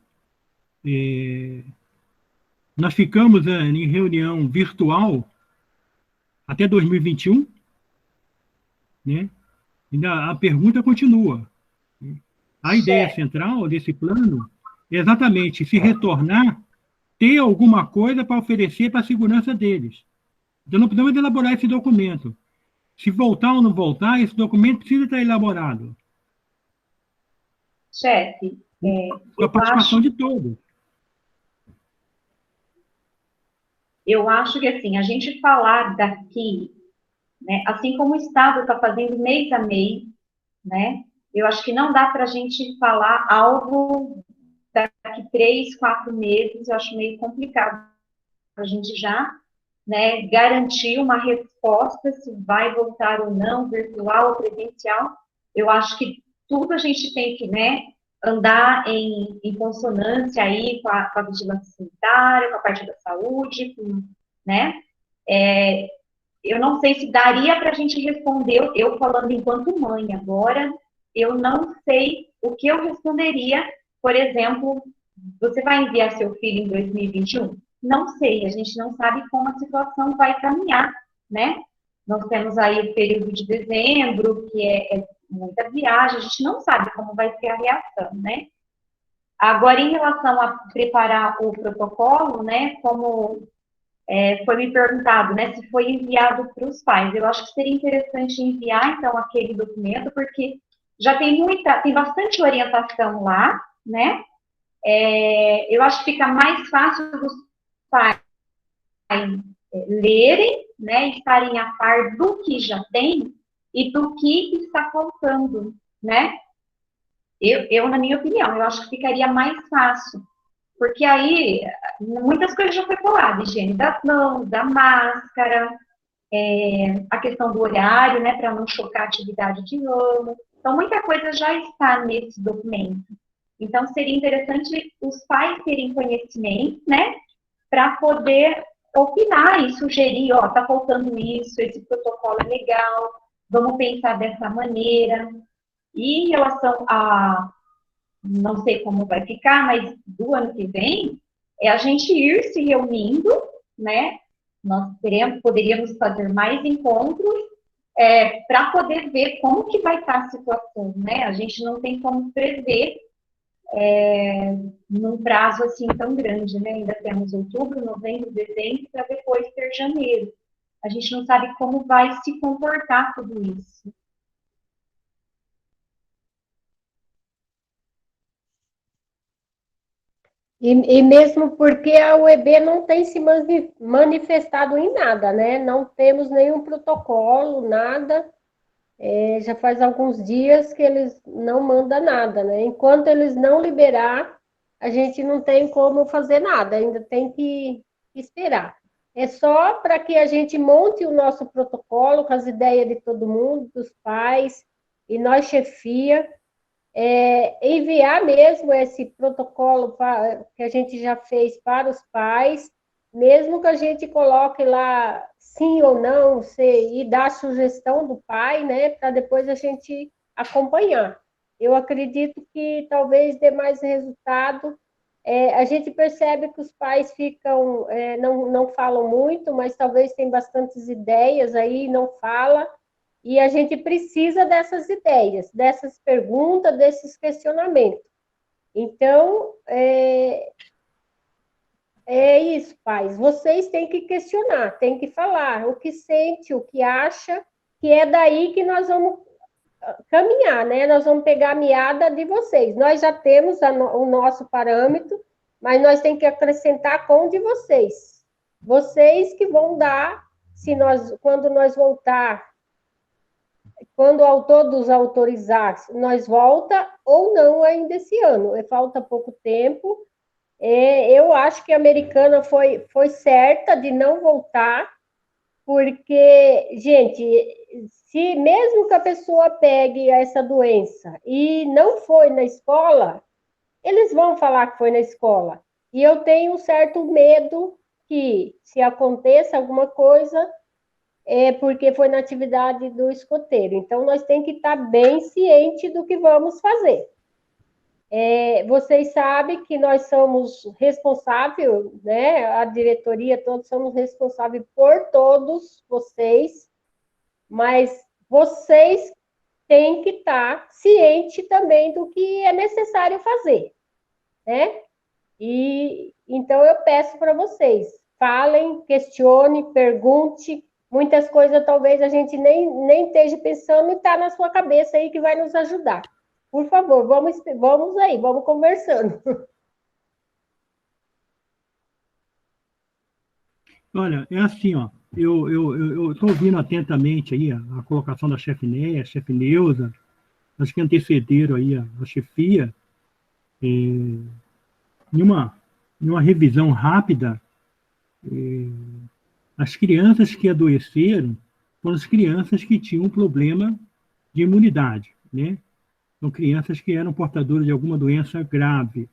[SPEAKER 3] Nós ficamos em reunião virtual até 2021, né? Ainda a pergunta continua. A ideia central desse plano é exatamente se retornar, ter alguma coisa para oferecer para a segurança deles. Então, não podemos elaborar esse documento. Se voltar ou não voltar, esse documento precisa estar elaborado.
[SPEAKER 1] Chefe,
[SPEAKER 3] com a participação de todos.
[SPEAKER 1] Eu acho que, assim, a gente falar daqui, né, assim como o Estado está fazendo mês a mês, né, eu acho que não dá para a gente falar algo daqui 3, 4 meses, eu acho meio complicado a gente já, né, garantir uma resposta se vai voltar ou não, virtual ou presencial. Eu acho que tudo a gente tem que, né, andar em consonância aí com a vigilância sanitária, com a parte da saúde, né? Eu não sei se daria para a gente responder, eu falando enquanto mãe agora, eu não sei o que eu responderia, por exemplo, você vai enviar seu filho em 2021? Não sei, a gente não sabe como a situação vai caminhar, né? Nós temos aí o período de dezembro, que é muita viagem, a gente não sabe como vai ser a reação, né? Agora, em relação a preparar o protocolo, né, como foi me perguntado, né, se foi enviado para os pais, eu acho que seria interessante enviar, então, aquele documento, porque já tem bastante orientação lá, né? Eu acho que fica mais fácil dos pais lerem, né, estarem a par do que já tem e do que está faltando, né? Na minha opinião, eu acho que ficaria mais fácil, porque aí muitas coisas já foi falado, higiene das mãos, da máscara, a questão do horário, né, para não chocar a atividade de ano. Então, muita coisa já está nesse documento. Então, seria interessante os pais terem conhecimento, né, para poder opinar e sugerir, ó, tá faltando isso, esse protocolo é legal, vamos pensar dessa maneira. E em relação a, não sei como vai ficar, mas do ano que vem, é a gente ir se reunindo, né? Nós poderíamos fazer mais encontros para poder ver como que vai estar a situação, né? A gente não tem como prever num prazo assim tão grande, né? Ainda temos outubro, novembro, dezembro, para depois ter janeiro. A gente não sabe como vai se comportar tudo isso.
[SPEAKER 9] E mesmo porque a UEB não tem se manifestado em nada, né? Não temos nenhum protocolo, nada. Já faz alguns dias que eles não mandam nada, né? Enquanto eles não liberar, a gente não tem como fazer nada, ainda tem que esperar. É só para que a gente monte o nosso protocolo com as ideias de todo mundo, dos pais, e nós, chefia, enviar mesmo esse protocolo que a gente já fez para os pais, mesmo que a gente coloque lá sim ou não, e dar a sugestão do pai, né, para depois a gente acompanhar. Eu acredito que talvez dê mais resultado. A gente percebe que os pais ficam, não falam muito, mas talvez tem bastantes ideias aí, não fala. E a gente precisa dessas ideias, dessas perguntas, desses questionamentos. Então, isso, pais. Vocês têm que questionar, têm que falar o que sente, o que acha, que é daí que nós vamos caminhar, né? Nós vamos pegar a meada de vocês. Nós já temos o nosso parâmetro, mas nós temos que acrescentar com o de vocês. Vocês que vão dar, quando nós voltar, quando todos autorizar, nós volta ou não ainda esse ano. Falta pouco tempo. Eu acho que a Americana foi certa de não voltar, porque, gente, se mesmo que a pessoa pegue essa doença e não foi na escola, eles vão falar que foi na escola. E eu tenho um certo medo que, se aconteça alguma coisa, porque foi na atividade do escoteiro. Então, nós temos que estar bem cientes do que vamos fazer. Vocês sabem que nós somos responsáveis, né? A diretoria, todos somos responsáveis por todos vocês, mas vocês têm que estar cientes também do que é necessário fazer, né? E então eu peço para vocês, falem, questione, pergunte. Muitas coisas talvez a gente nem esteja pensando e está na sua cabeça aí que vai nos ajudar. Por favor, vamos aí, vamos conversando.
[SPEAKER 3] Olha, é assim, ó, eu estou ouvindo atentamente aí a colocação da chefe Néia, a chefe Neuza, acho que antecederam aí a chefia, em uma revisão rápida, as crianças que adoeceram foram as crianças que tinham um problema de imunidade, né? São crianças que eram portadoras de alguma doença grave,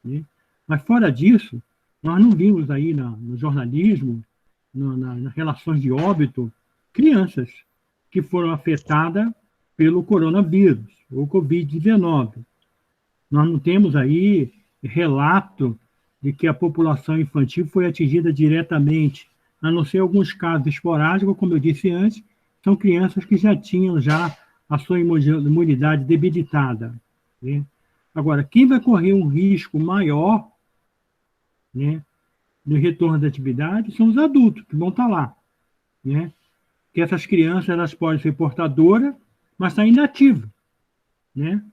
[SPEAKER 3] né? Mas fora disso, nós não vimos aí no jornalismo, nas relações de óbito, crianças que foram afetadas pelo coronavírus, ou Covid-19. Nós não temos aí relato de que a população infantil foi atingida diretamente. a não ser alguns casos esporádicos, como eu disse antes, são crianças que já tinham a sua imunidade debilitada, né? Agora, quem vai correr um risco maior, né, no retorno da atividade são os adultos que vão estar lá, né? Que essas crianças elas podem ser portadoras, mas está inativa, né?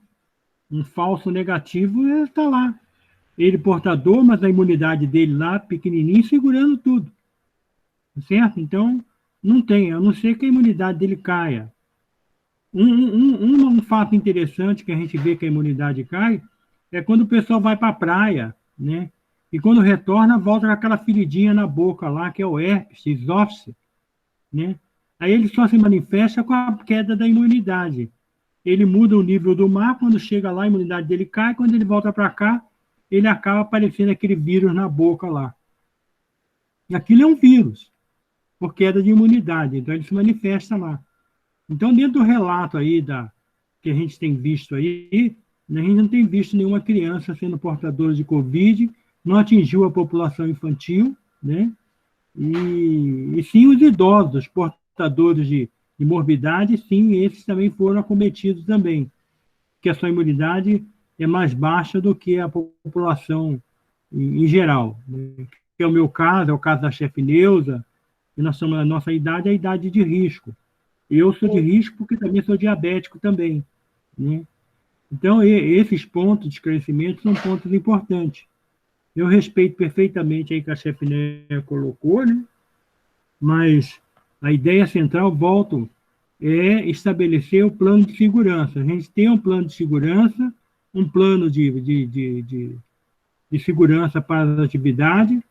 [SPEAKER 3] Um falso negativo está lá. Ele portador, mas a imunidade dele lá, pequenininho, segurando tudo. Certo? Então, não tem, a não ser que a imunidade dele caia. Um fato interessante que a gente vê que a imunidade cai é quando o pessoal vai para a praia, né? E quando retorna, volta com aquela feridinha na boca lá, que é o herpes, isófise, né? Aí ele só se manifesta com a queda da imunidade. Ele muda o nível do mar, quando chega lá, a imunidade dele cai, quando ele volta para cá, ele acaba aparecendo aquele vírus na boca lá. E aquilo é um vírus, por queda de imunidade, então ele se manifesta lá. Então, dentro do relato aí que a gente tem visto aí, a gente não tem visto nenhuma criança sendo portadora de Covid, não atingiu a população infantil, né? E sim os idosos, portadores de morbidade, sim, esses também foram acometidos também, porque a sua imunidade é mais baixa do que a população em geral, né? Que é o meu caso, é o caso da chefe Neuza, e nós somos, a nossa idade é a idade de risco. Eu sou de risco porque também sou diabético também, né? Então, esses pontos de esclarecimento são pontos importantes. Eu respeito perfeitamente aí que a chefe Neuza colocou, né? Mas a ideia central, volto, é estabelecer o plano de segurança. A gente tem um plano de segurança, um plano de segurança para as atividades,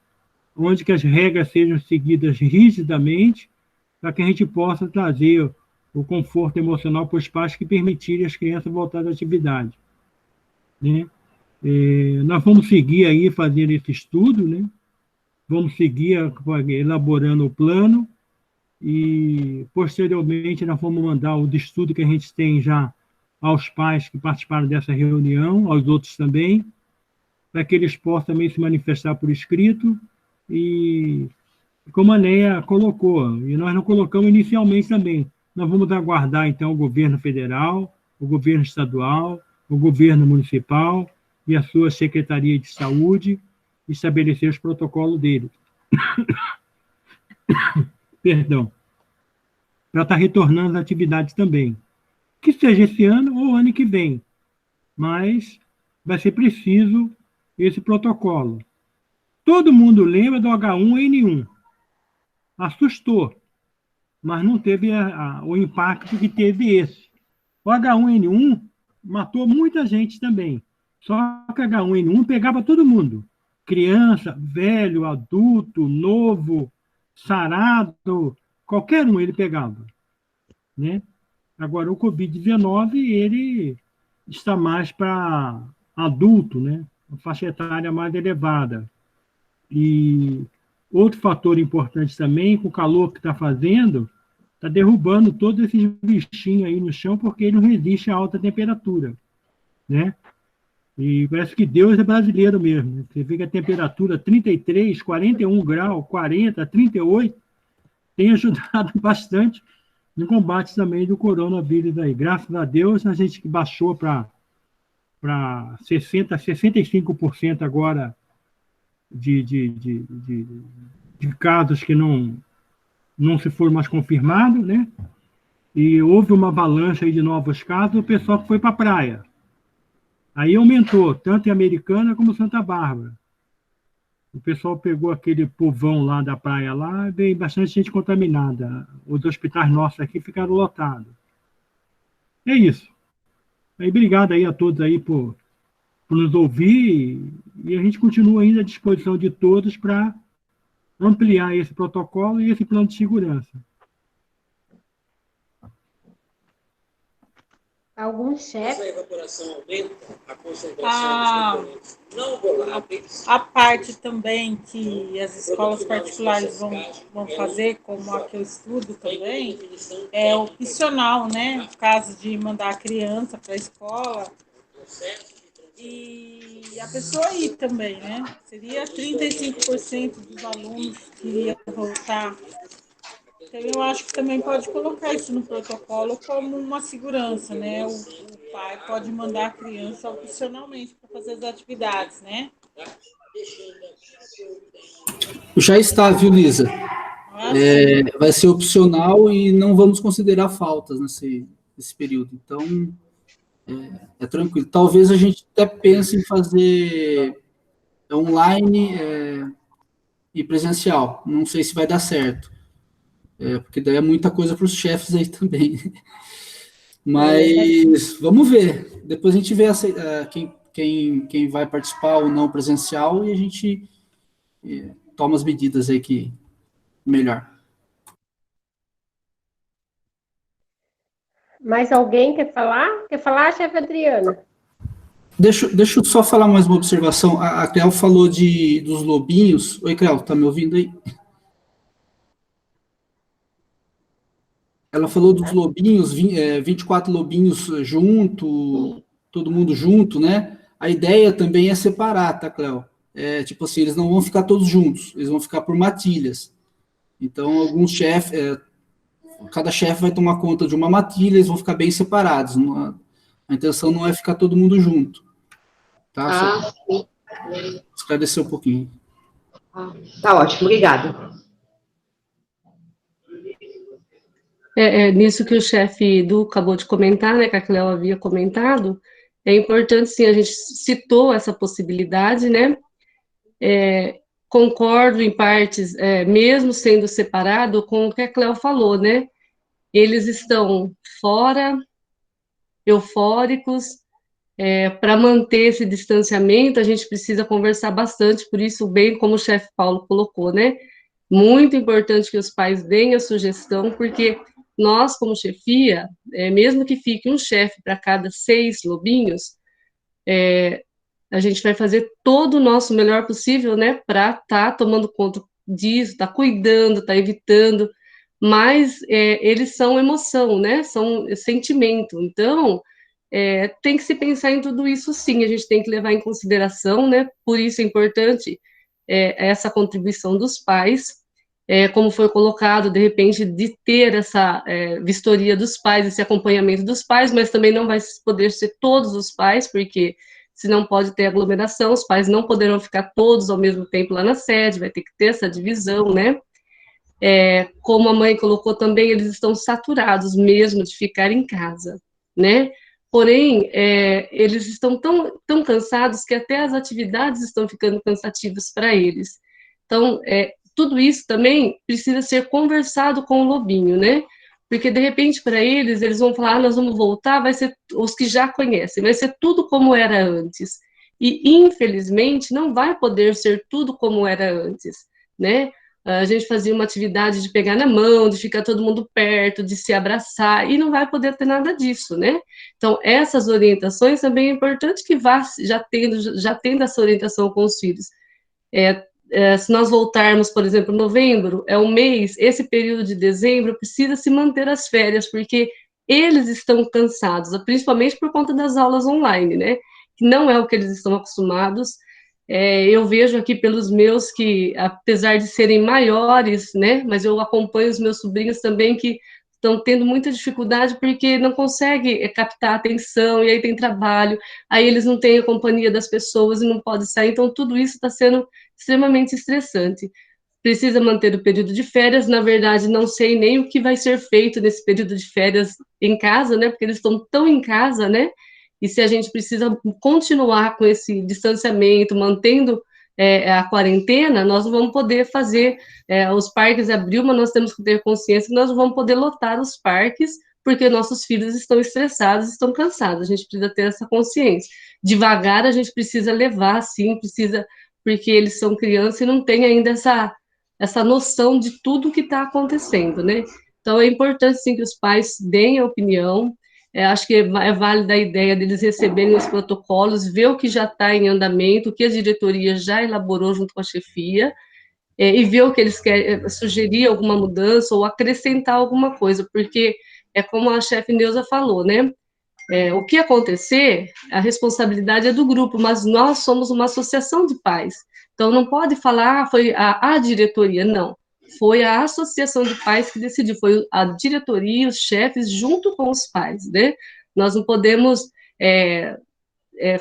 [SPEAKER 3] onde que as regras sejam seguidas rigidamente, para que a gente possa trazer o conforto emocional para os pais que permitirem as crianças voltarem à atividade, né? Nós vamos seguir aí fazendo esse estudo, né? Vamos seguir elaborando o plano e, posteriormente, nós vamos mandar o estudo que a gente tem já aos pais que participaram dessa reunião, aos outros também, para que eles possam também se manifestar por escrito e, como a Neia colocou, e nós não colocamos inicialmente também, nós vamos aguardar, então, o governo federal, o governo estadual, o governo municipal e a sua Secretaria de Saúde estabelecer os protocolos deles. Perdão. Para estar retornando às atividades também. Que seja esse ano ou ano que vem. Mas vai ser preciso esse protocolo. Todo mundo lembra do H1N1. Assustou. Mas não teve o impacto que teve esse. O H1N1 matou muita gente também. Só que H1N1 pegava todo mundo. Criança, velho, adulto, novo, sarado, qualquer um ele pegava, né? Agora, o Covid-19, ele está mais para adulto, né? Uma faixa etária mais elevada. E outro fator importante também, com o calor que está fazendo, está derrubando todos esses bichinhos aí no chão, porque ele não resiste a alta temperatura, né? E parece que Deus é brasileiro mesmo, né? Você vê que a temperatura 33, 41 graus, 40, 38, tem ajudado bastante no combate também do coronavírus aí. Graças a Deus, a gente baixou para 65% agora de casos que não se foram mais confirmados, né? E houve uma avalanche aí de novos casos, o pessoal que foi para a praia. Aí aumentou, tanto em Americana como Santa Bárbara. O pessoal pegou aquele povão lá da praia lá, veio bastante gente contaminada. Os hospitais nossos aqui ficaram lotados. É isso. Aí, obrigado aí a todos aí por nos ouvir e a gente continua ainda à disposição de todos para ampliar esse protocolo e esse plano de segurança.
[SPEAKER 9] Alguns chefes.
[SPEAKER 14] Essa evaporação aumenta a concentração dos componentes não voláteis.
[SPEAKER 11] A parte também que as escolas particulares vão fazer, como a que eu estudo também, é opcional, né? No caso de mandar a criança para a escola, e a pessoa ir também, né? Seria 35% dos alunos que iriam voltar. Então, eu acho que também pode colocar isso no protocolo como uma segurança, né? O pai pode mandar a criança opcionalmente para fazer as atividades, né?
[SPEAKER 4] Já está, viu, Lisa? Vai ser opcional e não vamos considerar faltas nesse período. Então, é tranquilo. Talvez a gente até pense em fazer online e presencial. Não sei se vai dar certo. Porque daí é muita coisa para os chefes aí também. Mas vamos ver. Depois a gente vê quem vai participar ou não presencial e a gente toma as medidas aí que melhor.
[SPEAKER 9] Mais alguém quer falar? Quer falar, chefe Adriana?
[SPEAKER 4] Deixa eu só falar mais uma observação. A Cléo falou dos lobinhos. Oi, Cléo, tá me ouvindo aí? Ela falou dos lobinhos, 24 lobinhos junto, todo mundo junto, né? A ideia também é separar, tá, Cléo? Tipo assim, eles não vão ficar todos juntos, eles vão ficar por matilhas. Então, alguns chefes, cada chefe vai tomar conta de uma matilha, eles vão ficar bem separados. A intenção não é ficar todo mundo junto. Tá? Sim. Esclarecer um pouquinho.
[SPEAKER 15] Tá ótimo, obrigada.
[SPEAKER 5] Nisso que o chefe Edu acabou de comentar, né, que a Cléo havia comentado, é importante, sim, a gente citou essa possibilidade, né, concordo em partes, mesmo sendo separado, com o que a Cléo falou, né, eles estão fora, eufóricos, para manter esse distanciamento, a gente precisa conversar bastante, por isso, bem como o chefe Paulo colocou, né, muito importante que os pais deem a sugestão, porque nós, como chefia, mesmo que fique um chefe para cada 6 lobinhos, a gente vai fazer todo o nosso melhor possível, né, para estar tomando conta disso, estar cuidando, estar evitando, mas eles são emoção, né, são sentimento, então, tem que se pensar em tudo isso sim, a gente tem que levar em consideração, né, por isso é importante essa contribuição dos pais, como foi colocado, de repente, de ter essa vistoria dos pais, esse acompanhamento dos pais, mas também não vai poder ser todos os pais, porque se não pode ter aglomeração, os pais não poderão ficar todos ao mesmo tempo lá na sede, vai ter que ter essa divisão, né? Como a mãe colocou também, eles estão saturados mesmo de ficar em casa, né? Porém, eles estão tão cansados que até as atividades estão ficando cansativas para eles. Então, tudo isso também precisa ser conversado com o lobinho, né? Porque, de repente, para eles vão falar, nós vamos voltar, vai ser os que já conhecem, vai ser tudo como era antes. E, infelizmente, não vai poder ser tudo como era antes, né? A gente fazia uma atividade de pegar na mão, de ficar todo mundo perto, de se abraçar, e não vai poder ter nada disso, né? Então, essas orientações também é importante que vá já tendo essa orientação com os filhos. Se nós voltarmos, por exemplo, novembro, é um mês, esse período de dezembro precisa se manter as férias, porque eles estão cansados, principalmente por conta das aulas online, né? Que não é o que eles estão acostumados. Eu vejo aqui pelos meus que, apesar de serem maiores, né? Mas eu acompanho os meus sobrinhos também que estão tendo muita dificuldade porque não conseguem captar a atenção, e aí tem trabalho, aí eles não têm a companhia das pessoas e não podem sair, então tudo isso está sendo extremamente estressante. Precisa manter o período de férias, na verdade, não sei nem o que vai ser feito nesse período de férias em casa, né, porque eles estão tão em casa, né, e se a gente precisa continuar com esse distanciamento, mantendo a quarentena, nós não vamos poder fazer os parques abrir, mas nós temos que ter consciência que nós não vamos poder lotar os parques, porque nossos filhos estão estressados, estão cansados, a gente precisa ter essa consciência. Devagar a gente precisa levar, sim, precisa, porque eles são crianças e não têm ainda essa noção de tudo que está acontecendo, né? Então é importante, sim, que os pais deem a opinião. Acho que é válida a ideia deles receberem os protocolos, ver o que já está em andamento, o que a diretoria já elaborou junto com a chefia, e ver o que eles querem, sugerir alguma mudança ou acrescentar alguma coisa, porque é como a chefe Neuza falou, né? o que acontecer, a responsabilidade é do grupo, mas nós somos uma associação de pais. Então, não pode falar, foi a diretoria, não. Foi a associação de pais que decidiu, foi a diretoria, os chefes, junto com os pais, né? Nós não podemos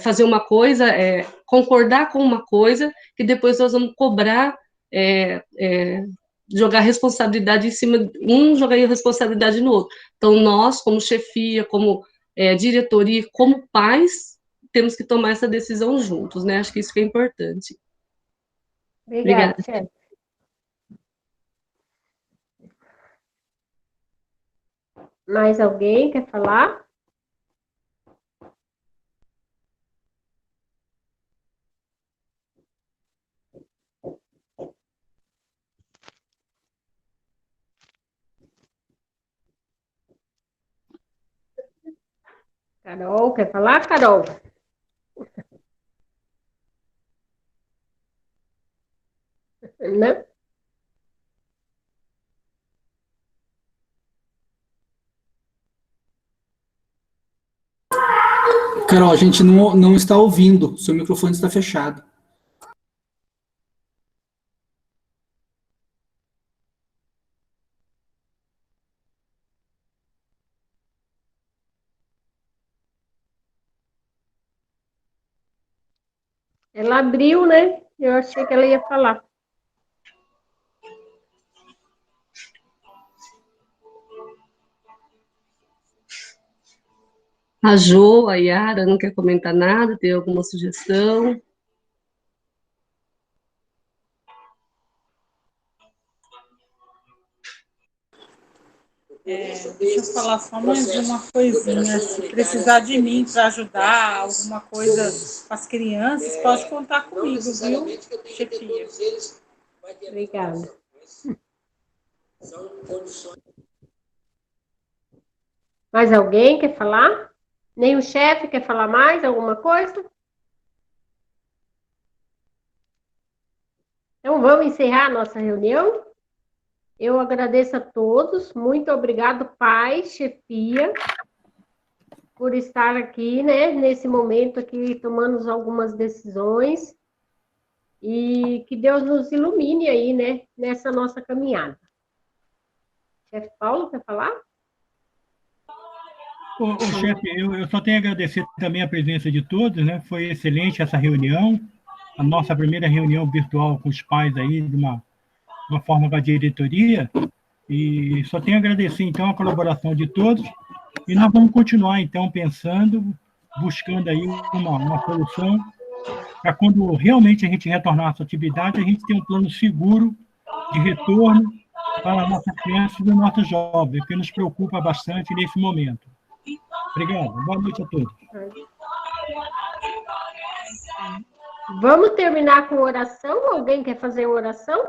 [SPEAKER 5] fazer uma coisa, concordar com uma coisa, que depois nós vamos cobrar, jogar responsabilidade em cima, jogar responsabilidade no outro. Então, nós, como chefia, como diretoria, como pais, temos que tomar essa decisão juntos, né? Acho que isso que é importante.
[SPEAKER 9] Obrigada, chefe. Mais alguém quer falar? Carol, quer falar, Carol? Não?
[SPEAKER 4] Carol, a gente não está ouvindo, seu microfone está fechado.
[SPEAKER 9] Ela abriu, né? Eu achei que ela ia falar.
[SPEAKER 5] A Jo, a Yara, não quer comentar nada? Tem alguma sugestão?
[SPEAKER 11] Deixa eu falar só mais uma coisinha. Se precisar de mim para ajudar alguma coisa com as crianças, pode contar comigo, viu, chefia?
[SPEAKER 9] Obrigada. Mais alguém quer falar? Nem o chefe quer falar mais alguma coisa? Então, vamos encerrar a nossa reunião. Eu agradeço a todos. Muito obrigado, pai, chefia, por estar aqui, né, nesse momento aqui, tomando algumas decisões. E que Deus nos ilumine aí, né, nessa nossa caminhada. Chefe Paulo, quer falar?
[SPEAKER 3] Chefe, eu só tenho a agradecer também a presença de todos, né? Foi excelente essa reunião, a nossa primeira reunião virtual com os pais aí, de uma forma com a diretoria, e só tenho a agradecer, então, a colaboração de todos, e nós vamos continuar, então, pensando, buscando aí uma solução, para quando realmente a gente retornar à sua atividade, a gente ter um plano seguro de retorno para as nossas crianças e os nossos jovens, que nos preocupa bastante nesse momento. Obrigado. Boa noite a todos.
[SPEAKER 9] Vamos terminar com oração? Alguém quer fazer uma oração?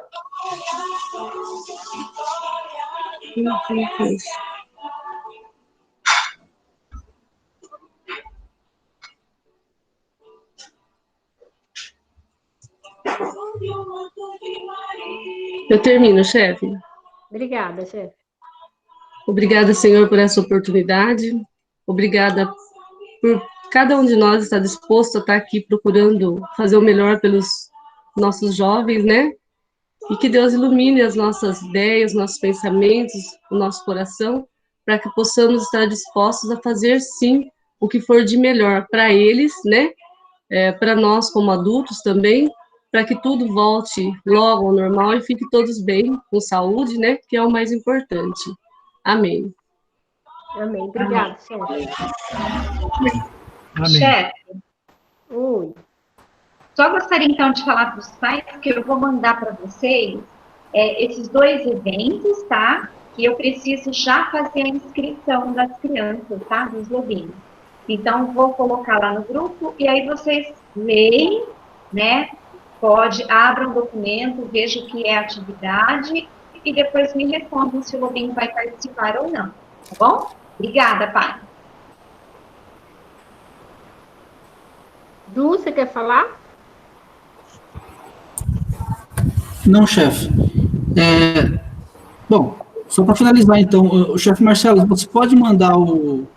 [SPEAKER 5] Eu termino, chefe.
[SPEAKER 9] Obrigada, chefe.
[SPEAKER 5] Obrigada, Senhor, por essa oportunidade. Obrigada por cada um de nós estar disposto a estar aqui procurando fazer o melhor pelos nossos jovens, né? E que Deus ilumine as nossas ideias, nossos pensamentos, o nosso coração, para que possamos estar dispostos a fazer, sim, o que for de melhor para eles, né? Para nós como adultos também, para que tudo volte logo ao normal e fique todos bem, com saúde, né? Que é o mais importante. Amém.
[SPEAKER 9] Amém. Obrigada, chefe.
[SPEAKER 3] Amém.
[SPEAKER 1] Chefe,
[SPEAKER 9] Oi.
[SPEAKER 1] só gostaria então de falar para os pais que eu vou mandar para vocês esses 2 eventos, tá? Que eu preciso já fazer a inscrição das crianças, tá? Dos logins. Então, vou colocar lá no grupo e aí vocês leem, né? Abram o documento, vejam o que é a atividade e depois me respondam se o login vai participar ou não, tá bom? Obrigada, pai.
[SPEAKER 9] Du, você quer falar?
[SPEAKER 4] Não, chefe. Bom, só para finalizar, então, o chefe Marcelo, você pode mandar o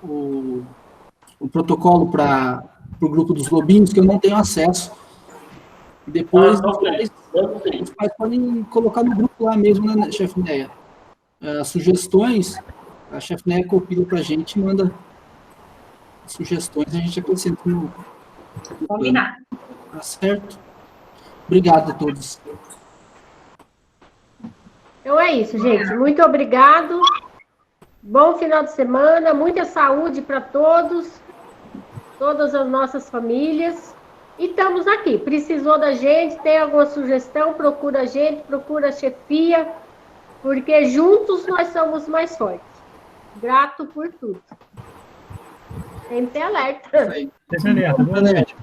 [SPEAKER 4] o protocolo para o grupo dos lobinhos, que eu não tenho acesso. Depois, os pais podem colocar no grupo lá mesmo, né, chefe Neia? Sugestões, a chefe Neia copia para a gente e manda sugestões, a gente acrescenta no
[SPEAKER 1] Combinado.
[SPEAKER 4] Tá certo? Obrigado a todos.
[SPEAKER 9] Então é isso, gente. Muito obrigado. Bom final de semana, muita saúde para todos, todas as nossas famílias. E estamos aqui. Precisou da gente, tem alguma sugestão, procura a gente, procura a chefia, porque juntos nós somos mais fortes. Grato por tudo. Sempre alerta.
[SPEAKER 3] Sempre alerta. Boa noite.